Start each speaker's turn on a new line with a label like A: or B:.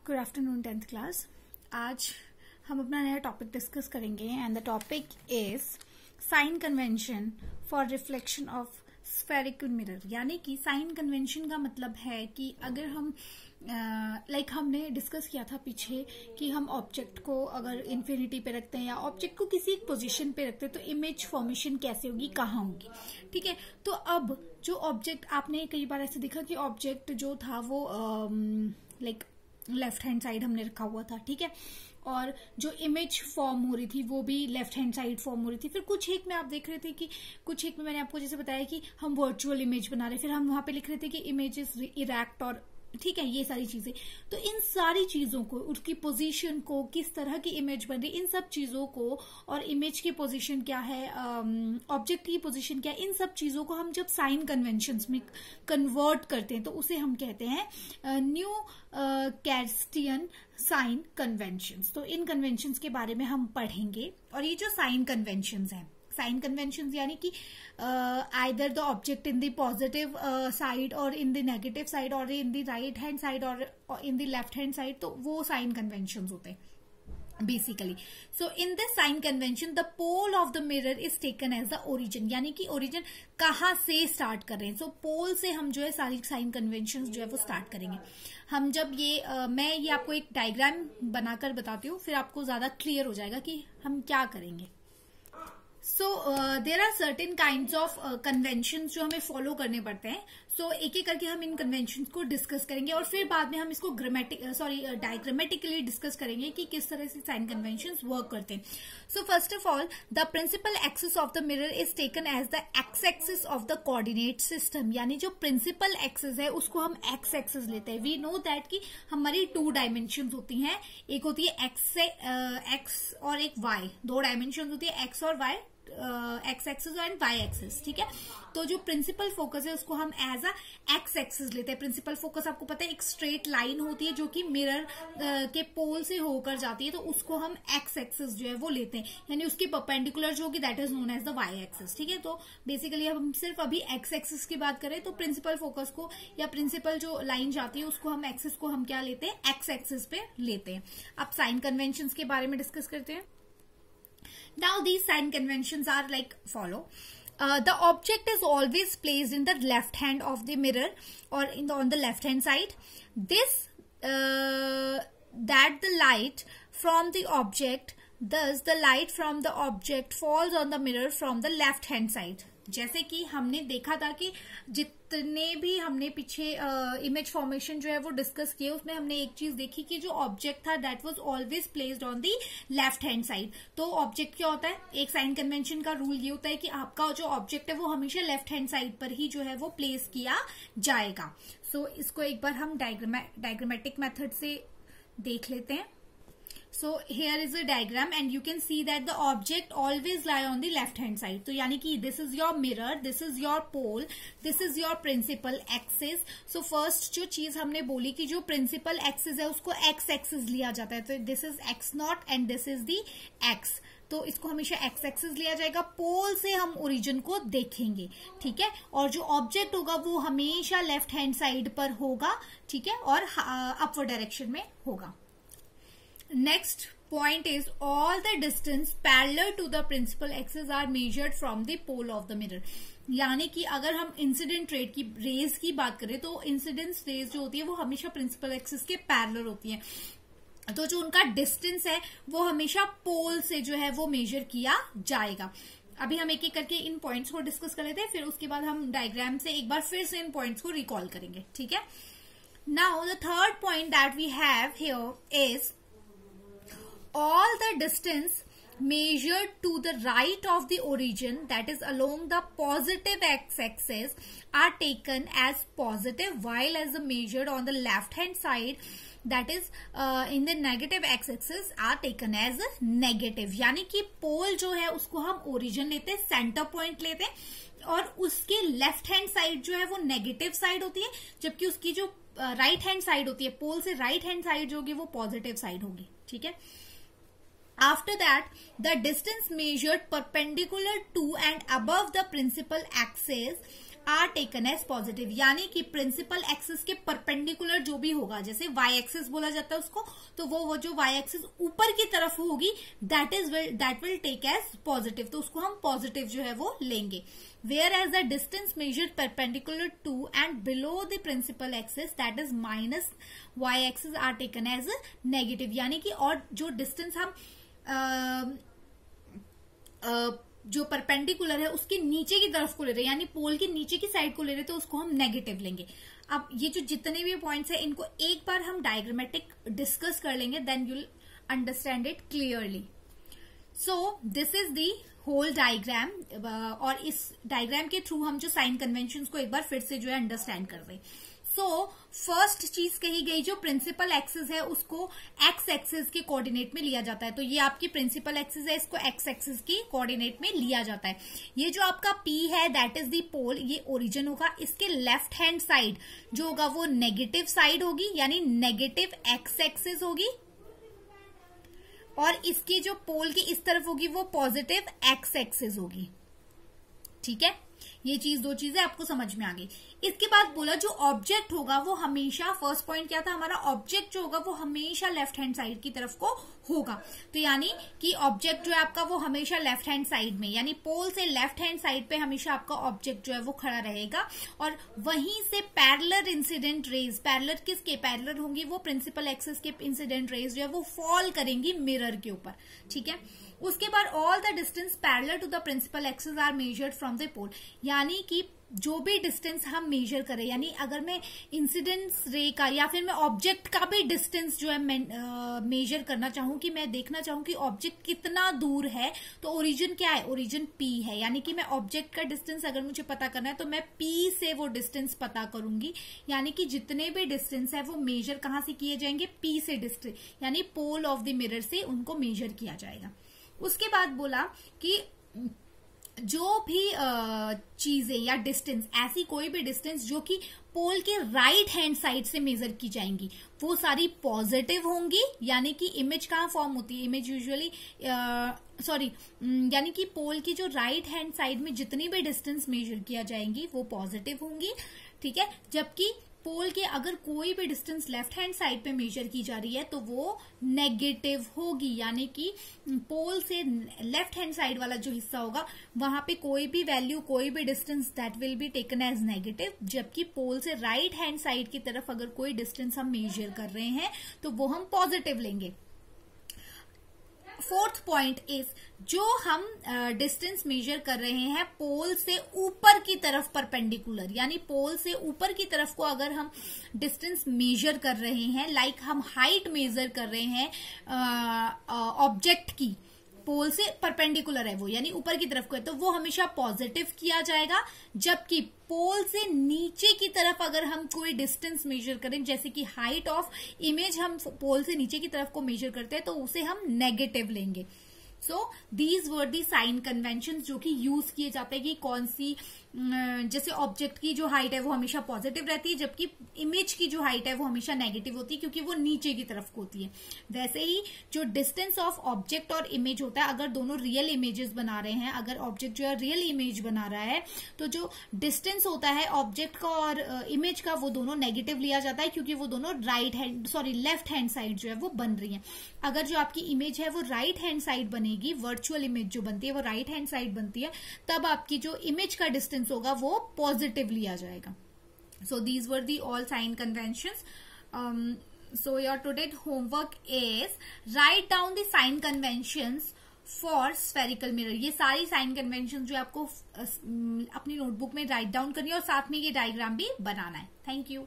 A: Good afternoon 10th class. आज हम अपना नया टॉपिक डिस्कस करेंगे and the topic is sine convention for reflection of spherical mirror. यानी कि साइन कन्वेंशन का मतलब है कि अगर हम हमने डिस्कस किया था पीछे कि हम ऑब्जेक्ट को अगर इन्फिनिटी पे रखते हैं या ऑब्जेक्ट को किसी एक पोजीशन पे रखते हैं तो इमेज फॉर्मेशन कैसे होगी, कहाँ होगी। ठीक है, तो अब जो ऑब्जेक्ट, आपने कई बार ऐसे देखा कि ऑब्जेक्ट जो था वो लेफ्ट हैंड साइड हमने रखा हुआ था। ठीक है, और जो इमेज फॉर्म हो रही थी वो भी लेफ्ट हैंड साइड फॉर्म हो रही थी। फिर कुछ एक में आप देख रहे थे कि कुछ एक में मैंने आपको जैसे बताया कि हम वर्चुअल इमेज बना रहे, फिर हम वहां पे लिख रहे थे कि इमेज इज इरेक्ट और ठीक है, ये सारी चीजें। तो इन सारी चीजों को, उसकी पोजीशन को, किस तरह की इमेज बन रही, इन सब चीजों को, और इमेज की पोजीशन क्या है, ऑब्जेक्ट की पोजीशन क्या है, इन सब चीजों को हम जब साइन कन्वेंशंस में कन्वर्ट करते हैं तो उसे हम कहते हैं न्यू कैस्टियन साइन कन्वेंशंस। तो इन कन्वेंशंस के बारे में हम पढ़ेंगे। और ये जो साइन कन्वेंशंस हैं, साइन कन्वेंशन यानी कि either the object in the positive side और इन द नेगेटिव साइड और in the right hand side और in the left hand side, तो वो साइन कन्वेंशन होते हैं basically. So in this sign convention the pole of the mirror is taken as the origin. यानी कि origin कहाँ से स्टार्ट कर रहे हैं, सो पोल से हम जो है सारी साइन कन्वेंशन जो है वो स्टार्ट करेंगे। हम जब मैं ये आपको एक डायग्राम बनाकर बताती हूँ, फिर आपको ज्यादा क्लियर हो जाएगा कि हम क्या करेंगे। So there are certain kinds of convention जो हमें फॉलो करने पड़ते हैं। सो एक एक करके हम इन कन्वेंशन को डिस्कस करेंगे और फिर बाद में हम इसको डायग्रामेटिकली डिस्कस करेंगे कि किस तरह से साइन कन्वेंशन वर्क करते हैं। So first of all the principal axis of the mirror is taken as the X axis of the coordinate system. यानी जो प्रिंसिपल एक्सिस है उसको हम एक्स एक्सिस लेते हैं। वी नो दैट कि हमारी 2 डायमेंशन होती हैं, एक होती है एक्स और एक वाई। 2 डायमेंशन होती है एक्स और Y, X axis and Y axis. ठीक है, तो जो प्रिंसिपल फोकस है उसको हम एज अ एक्स एक्सिस लेते हैं। प्रिंसिपल फोकस आपको पता है एक स्ट्रेट लाइन होती है जो कि मिरर के पोल से होकर जाती है, तो उसको हम एक्स एक्सिस जो है वो लेते हैं। यानी उसकी परपेंडिकुलर जो होगी that is known as the Y axis. ठीक है, तो बेसिकली अब हम सिर्फ अभी एक्स एक्सिस की बात करें तो प्रिंसिपल फोकस को या प्रिंसिपल जो लाइन जाती है उसको हम एक्सिस को हम क्या लेते हैं, एक्स एक्सिस पे लेते हैं। अब साइन कन्वेंशन के बारे में डिस्कस करते हैं। Now these sign conventions are like follow. The object is always placed in the left hand of the mirror or on the left hand side. This that the light from the object, thus the light from the object falls on the mirror from the left hand side. जैसे कि हमने देखा था कि जितने भी हमने पीछे इमेज फॉर्मेशन जो है वो डिस्कस किए, उसमें हमने एक चीज देखी कि जो ऑब्जेक्ट था that was always placed on the left hand side. तो ऑब्जेक्ट क्या होता है, एक साइन कन्वेंशन का रूल ये होता है कि आपका जो ऑब्जेक्ट है वो हमेशा लेफ्ट हैंड साइड पर ही जो है वो प्लेस किया जाएगा। सो इसको एक बार हम डायग्रामेटिक मेथड से देख लेते हैं। So here is a diagram and you can see that the object always lie on the left hand side. तो यानी कि this is your mirror, this is your pole, this is your principal axis. So first जो चीज हमने बोली कि जो principal axis है उसको x axis लिया जाता है, तो this is x naught and this is the x. तो इसको हमेशा एक्स एक्सिस लिया जाएगा। पोल से हम ओरिजिन को देखेंगे। ठीक है, और जो ऑब्जेक्ट होगा वो हमेशा लेफ्ट हैंड साइड पर होगा। ठीक है, और अपवर्ड डायरेक्शन में होगा। Next point is all the distance parallel to the principal axis are measured from the pole of the mirror. यानी कि अगर हम इंसिडेंट रेज की बात करें तो इंसिडेंस रेज जो होती है वो हमेशा प्रिंसिपल एक्सिस के पैरेलल होती है। तो जो उनका डिस्टेंस है वो हमेशा पोल से जो है वो मेजर किया जाएगा। अभी हम एक एक करके इन पॉइंट्स को डिस्कस कर लेते हैं, फिर उसके बाद हम डायग्राम से एक बार फिर से इन पॉइंट्स को रिकॉल करेंगे। ठीक है, now the third point that we have here is all the distance measured to the right of the origin, that is along the positive x-axis, are taken as positive, while as the measured on the left hand side, that is in the negative x-axis, are taken as negative. यानी कि पोल जो है उसको हम origin लेते हैं, centre point लेते हैं, और उसके लेफ्ट हैंड साइड जो है वो नेगेटिव साइड होती है, जबकि उसकी जो राइट हैंड साइड होती है, पोल से राइट हैंड साइड जो होगी वो पॉजिटिव साइड होगी। ठीक है, After that, the distance measured perpendicular to and above the principal axis are taken as positive, यानी कि प्रिंसिपल एक्सिस के परपेंडिकुलर जो भी होगा, जैसे वाई एक्सिस बोला जाता है उसको, तो वो जो वाई एक्सिस ऊपर की तरफ होगी that will take as positive, तो उसको हम पॉजिटिव जो है वो लेंगे। Where as the distance measured perpendicular to and below the principal axis that is minus Y axis are taken as negative, यानी कि और जो डिस्टेंस हम जो परपेंडिकुलर है उसके नीचे की तरफ को ले रहे हैं, यानी पोल के नीचे की साइड को ले रहे हैं, तो उसको हम नेगेटिव लेंगे। अब ये जो जितने भी पॉइंट्स है इनको एक बार हम डायग्रामेटिक डिस्कस कर लेंगे, then you'll understand it clearly. So this is the whole diagram, और इस डायग्राम के थ्रू हम जो साइन कन्वेंशन को एक बार फिर से जो है अंडरस्टैंड कर रहे हैं। सो फर्स्ट चीज कही गई, जो प्रिंसिपल एक्सिस है उसको एक्स एक्सिस के कोऑर्डिनेट में लिया जाता है, तो ये आपकी प्रिंसिपल एक्सिस है, इसको एक्स एक्सिस की कोऑर्डिनेट में लिया जाता है। ये जो आपका P है दैट इज दी पोल, ये ओरिजिन होगा, इसके लेफ्ट हैंड साइड जो होगा वो नेगेटिव साइड होगी, यानी नेगेटिव एक्स एक्सिस होगी, और इसकी जो पोल की इस तरफ होगी वो पॉजिटिव एक्स एक्सिस होगी। ठीक है, ये चीज दो चीजें आपको समझ में आ गई। इसके बाद बोला जो ऑब्जेक्ट होगा वो हमेशा, फर्स्ट पॉइंट क्या था हमारा, ऑब्जेक्ट जो होगा वो हमेशा लेफ्ट हैंड साइड की तरफ को होगा, तो यानी कि ऑब्जेक्ट जो है आपका वो हमेशा लेफ्ट हैंड साइड में, यानी पोल से लेफ्ट हैंड साइड पे हमेशा आपका ऑब्जेक्ट जो है वो खड़ा रहेगा, और वहीं से पैरेलल इंसिडेंट रेज, पैरेलल किसके पैरेलल होंगी, वो प्रिंसिपल एक्सिस के इंसिडेंट रेज जो है वो फॉल करेंगी मिरर के ऊपर। ठीक है, उसके बाद all the distance parallel to the principal axis are measured from the pole, यानी कि जो भी डिस्टेंस हम मेजर करें, यानी अगर मैं इंसिडेंस रे का या फिर मैं ऑब्जेक्ट का भी डिस्टेंस जो है मेजर करना चाहूं, कि मैं देखना चाहूं कि ऑब्जेक्ट कितना दूर है, तो ओरिजिन क्या है, ओरिजिन P है, यानी कि मैं ऑब्जेक्ट का डिस्टेंस अगर मुझे पता करना है तो मैं P से वो डिस्टेंस पता करूंगी, यानी कि जितने भी डिस्टेंस है वो मेजर कहां से किए जाएंगे, P से डिस्टेंस, यानी पोल ऑफ द मिरर से उनको मेजर किया जाएगा। उसके बाद बोला कि जो भी चीजें या डिस्टेंस, ऐसी कोई भी डिस्टेंस जो कि पोल के राइट हैंड साइड से मेजर की जाएंगी वो सारी पॉजिटिव होंगी, यानी कि इमेज कहाँ फॉर्म होती है, इमेज यूजुअली यानी कि पोल की जो राइट हैंड साइड में जितनी भी डिस्टेंस मेजर किया जाएंगी वो पॉजिटिव होंगी। ठीक है, जबकि पोल के अगर कोई भी डिस्टेंस लेफ्ट हैंड साइड पे मेजर की जा रही है तो वो नेगेटिव होगी, यानी कि पोल से लेफ्ट हैंड साइड वाला जो हिस्सा होगा वहां पे कोई भी वैल्यू, कोई भी distance that will be taken as negative, जबकि पोल से राइट हैंड साइड की तरफ अगर कोई डिस्टेंस हम मेजर कर रहे हैं तो वो हम पॉजिटिव लेंगे। फोर्थ पॉइंट इज, जो हम डिस्टेंस मेजर कर रहे हैं पोल से ऊपर की तरफ परपेंडिकुलर, यानी पोल से ऊपर की तरफ को अगर हम डिस्टेंस मेजर कर रहे हैं, लाइक हम हाइट मेजर कर रहे हैं ऑब्जेक्ट की, पोल से परपेंडिकुलर है वो, यानी ऊपर की तरफ को है, तो वो हमेशा पॉजिटिव किया जाएगा। जबकि पोल से नीचे की तरफ अगर हम कोई डिस्टेंस मेजर करें, जैसे कि हाइट ऑफ इमेज हम पोल से नीचे की तरफ को मेजर करते हैं, तो उसे हम नेगेटिव लेंगे। So these were the sign convention जो कि यूज किए जाते हैं कि कौन सी, जैसे ऑब्जेक्ट की जो हाइट है वो हमेशा पॉजिटिव रहती है, जबकि इमेज की जो हाइट है वो हमेशा नेगेटिव होती है क्योंकि वो नीचे की तरफ को होती है। वैसे ही जो डिस्टेंस ऑफ ऑब्जेक्ट और इमेज होता है, अगर दोनों रियल इमेजेस बना रहे हैं, अगर ऑब्जेक्ट जो है रियल इमेज बना रहा है तो जो डिस्टेंस होता है ऑब्जेक्ट का और इमेज का वो दोनों नेगेटिव लिया जाता है, क्योंकि वो दोनों लेफ्ट हैंड साइड जो है वो बन रही है। अगर जो आपकी इमेज है वो राइट हैंड साइड बनेगी, वर्चुअल इमेज जो बनती है वो राइट हैंड साइड बनती है, तब आपकी जो इमेज का डिस्टेंस होगा वो पॉजिटिव लिया जाएगा। So these were the all sign conventions. So your today homework is write down the sign conventions for spherical mirror। ये सारी साइन कन्वेंशन जो आपको अपनी नोटबुक में राइट डाउन करनी है और साथ में ये डायग्राम भी बनाना है। Thank you.